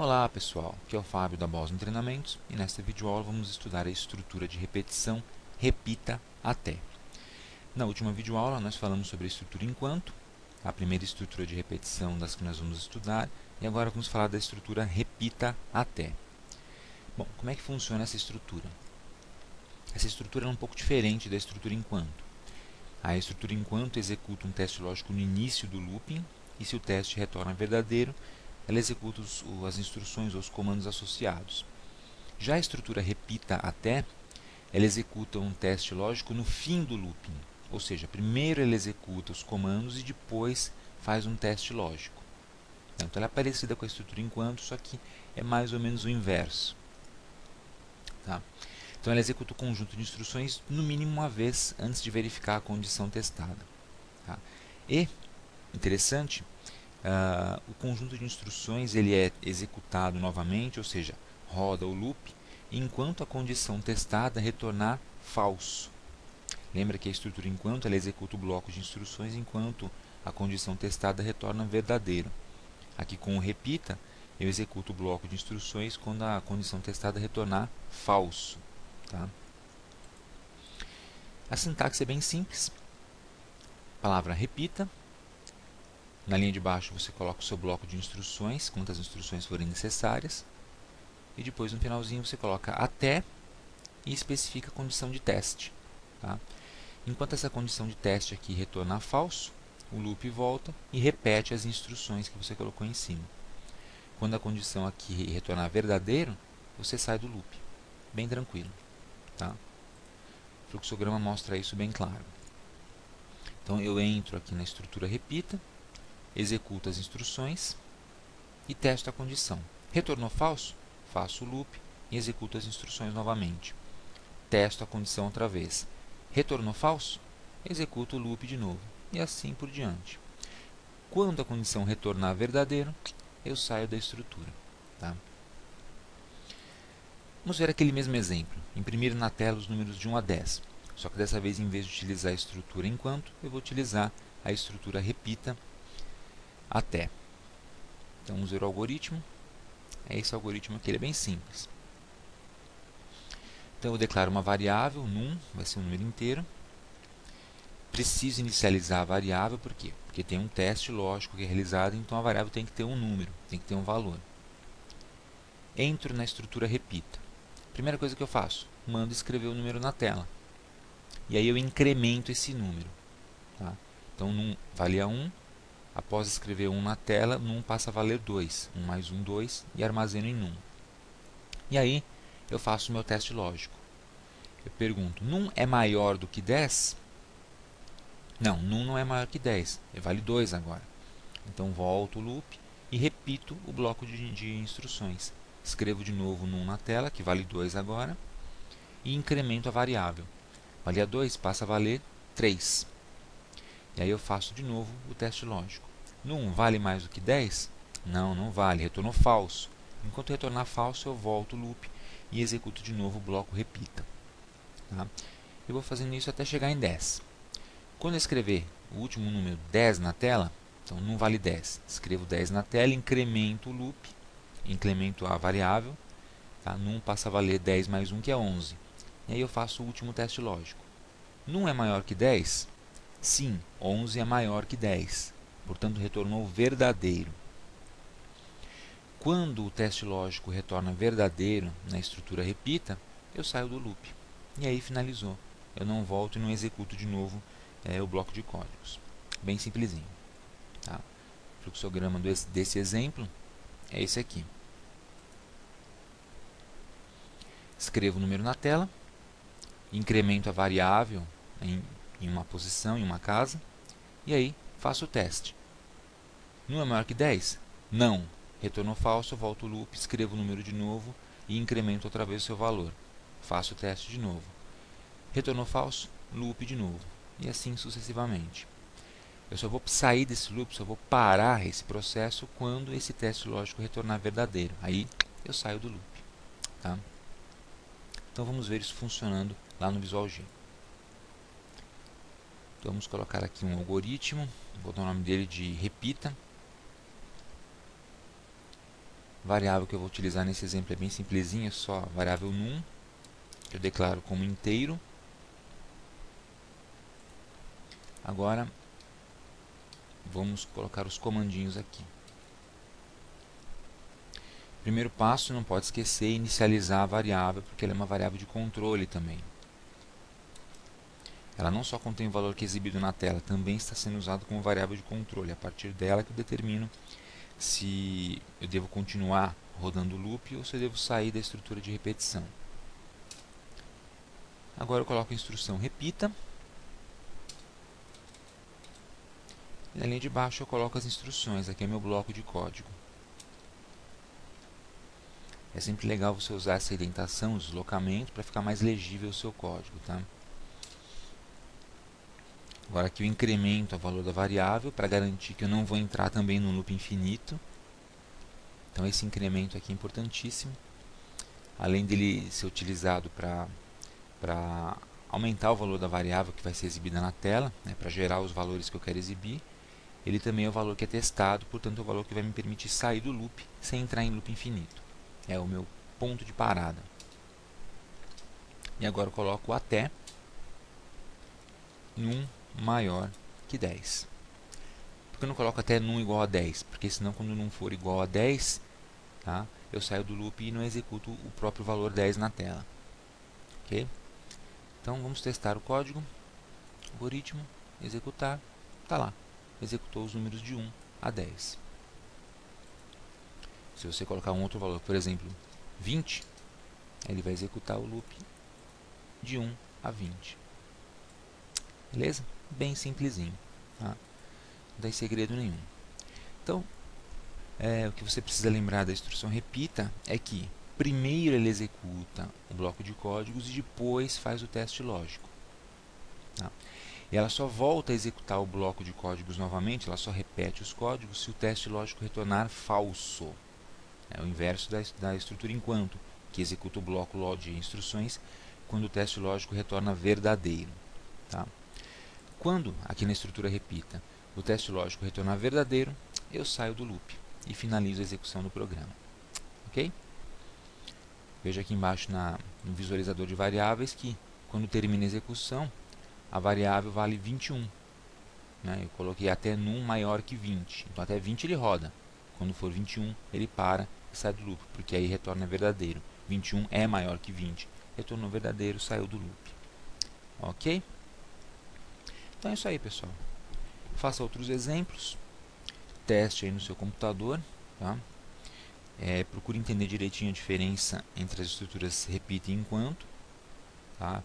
Olá pessoal, aqui é o Fábio da Boston Treinamentos e nesta videoaula vamos estudar a estrutura de repetição repita até. Na última videoaula nós falamos sobre a estrutura enquanto, a primeira estrutura de repetição das que nós vamos estudar, e agora vamos falar da estrutura repita até. Bom, como é que funciona essa estrutura? Essa estrutura é um pouco diferente da estrutura enquanto. A estrutura enquanto executa um teste lógico no início do looping e se o teste retorna verdadeiro, ela executa as instruções ou os comandos associados. Já a estrutura repita até, ela executa um teste lógico no fim do looping, ou seja, primeiro ela executa os comandos e depois faz um teste lógico. Então ela é parecida com a estrutura enquanto, só que é mais ou menos o inverso. Tá? Então ela executa o conjunto de instruções no mínimo uma vez antes de verificar a condição testada. Tá? E, interessante, o conjunto de instruções ele é executado novamente, ou seja, roda o loop, enquanto a condição testada retornar falso. Lembra que a estrutura enquanto ela executa o bloco de instruções enquanto a condição testada retorna verdadeiro. Aqui com o repita, eu executo o bloco de instruções quando a condição testada retornar falso. Tá? A sintaxe é bem simples. Palavra repita. Na linha de baixo você coloca o seu bloco de instruções, quantas instruções forem necessárias. E depois no finalzinho você coloca até e especifica a condição de teste. Tá? Enquanto essa condição de teste aqui retornar falso, o loop volta e repete as instruções que você colocou em cima. Quando a condição aqui retornar verdadeiro, você sai do loop. Bem tranquilo. Tá? O fluxograma mostra isso bem claro. Então eu entro aqui na estrutura repita, executo as instruções e testo a condição. Retornou falso? Faço o loop e executo as instruções novamente. Testo a condição outra vez. Retornou falso? Executo o loop de novo. E assim por diante. Quando a condição retornar verdadeiro, eu saio da estrutura. Tá? Vamos ver aquele mesmo exemplo. Imprimir na tela os números de 1 a 10. Só que dessa vez, em vez de utilizar a estrutura enquanto, eu vou utilizar a estrutura repita até. Então, vamos ver o algoritmo. Esse algoritmo aqui ele é bem simples. Então, eu declaro uma variável, num, vai ser um número inteiro. Preciso inicializar a variável, por quê? Porque tem um teste lógico que é realizado, então a variável tem que ter um número, tem que ter um valor. Entro na estrutura repita. Primeira coisa que eu faço, mando escrever o número na tela. E aí eu incremento esse número. Tá? Então, num valia 1, após escrever 1 na tela, num passa a valer 2. 1 mais 1, 2, e armazeno em num. E aí, eu faço o meu teste lógico. Eu pergunto, num é maior do que 10? Não, num não é maior que 10, vale 2 agora. Então, volto o loop e repito o bloco de instruções. Escrevo de novo num na tela, que vale 2 agora, e incremento a variável. Valia 2, passa a valer 3. E aí eu faço de novo o teste lógico. Num vale mais do que 10? Não, não vale, retornou falso. Enquanto retornar falso, eu volto o loop e executo de novo o bloco repita. Tá? Eu vou fazendo isso até chegar em 10. Quando eu escrever o último número 10 na tela, então não vale 10. Escrevo 10 na tela, incremento o loop, incremento a variável. Tá? Num passa a valer 10 mais 1, que é 11. E aí eu faço o último teste lógico. Num é maior que 10? Sim, 11 é maior que 10. Portanto, retornou verdadeiro. Quando o teste lógico retorna verdadeiro na estrutura repita, eu saio do loop. E aí finalizou. Eu não volto e não executo de novo o bloco de códigos. Bem simplesinho. Tá? O fluxograma desse exemplo é esse aqui. Escrevo o número na tela, incremento a variável em uma posição, em uma casa, e aí faço o teste. Não é maior que 10? Não. Retornou falso, volto o loop, escrevo o número de novo e incremento outra vez o seu valor. Faço o teste de novo. Retornou falso, loop de novo. E assim sucessivamente. Eu só vou sair desse loop, só vou parar esse processo quando esse teste lógico retornar verdadeiro. Aí eu saio do loop. Tá? Então vamos ver isso funcionando lá no Visual G. Então, vamos colocar aqui um algoritmo, vou dar o nome dele de repita. variável que eu vou utilizar nesse exemplo é bem simplesinha, é só a variável num, que eu declaro como inteiro. Agora, vamos colocar os comandinhos aqui. Primeiro passo, não pode esquecer inicializar a variável, porque ela é uma variável de controle também. Ela não só contém o valor que é exibido na tela, também está sendo usado como variável de controle. A partir dela que eu determino se eu devo continuar rodando o loop ou se eu devo sair da estrutura de repetição. Agora eu coloco a instrução repita. E na linha de baixo eu coloco as instruções. Aqui é meu bloco de código. É sempre legal você usar essa indentação, o deslocamento, para ficar mais legível o seu código, tá? Agora aqui eu incremento o valor da variável para garantir que eu não vou entrar também no loop infinito. Então esse incremento aqui é importantíssimo. Além dele ser utilizado para aumentar o valor da variável que vai ser exibida na tela, né, para gerar os valores que eu quero exibir, ele também é o valor que é testado, portanto é o valor que vai me permitir sair do loop sem entrar em loop infinito. É o meu ponto de parada. E agora eu coloco até num maior que 10. Por que eu não coloco até num igual a 10? Porque senão quando num for igual a 10, tá, eu saio do loop e não executo o próprio valor 10 na tela. Ok? Então vamos testar o código. Algoritmo, executar, está lá. Executou os números de 1 a 10. Se você colocar um outro valor, por exemplo, 20, ele vai executar o loop de 1 a 20. Beleza? Bem simplesinho. Tá? Não tem segredo nenhum. Então, o que você precisa lembrar da instrução repita é que primeiro ele executa o bloco de códigos e depois faz o teste lógico. Tá? E ela só volta a executar o bloco de códigos novamente, ela só repete os códigos se o teste lógico retornar falso. É o inverso da estrutura enquanto, que executa o bloco de instruções quando o teste lógico retorna verdadeiro. Tá? Quando, aqui na estrutura repita, o teste lógico retornar verdadeiro, eu saio do loop e finalizo a execução do programa. Ok? Veja aqui embaixo no visualizador de variáveis que, quando termina a execução, a variável vale 21. Né? Eu coloquei até num maior que 20. Então, até 20 ele roda. Quando for 21, ele para e sai do loop, porque aí retorna verdadeiro. 21 é maior que 20. Retornou verdadeiro, saiu do loop. Ok? Então é isso aí, pessoal. Faça outros exemplos. Teste aí no seu computador. Tá? Procure entender direitinho a diferença entre as estruturas repita e enquanto. Tá?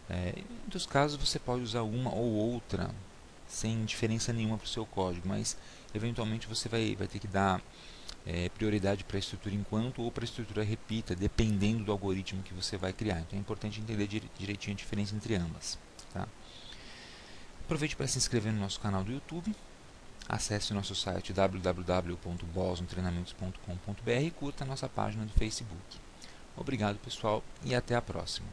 Em muitos casos você pode usar uma ou outra sem diferença nenhuma para o seu código, mas eventualmente você vai ter que dar prioridade para a estrutura enquanto ou para a estrutura repita, dependendo do algoritmo que você vai criar. Então é importante entender direitinho a diferença entre ambas. Tá? Aproveite para se inscrever no nosso canal do YouTube, acesse o nosso site www.bosontreinamentos.com.br e curta a nossa página do Facebook. Obrigado, pessoal, e até a próxima.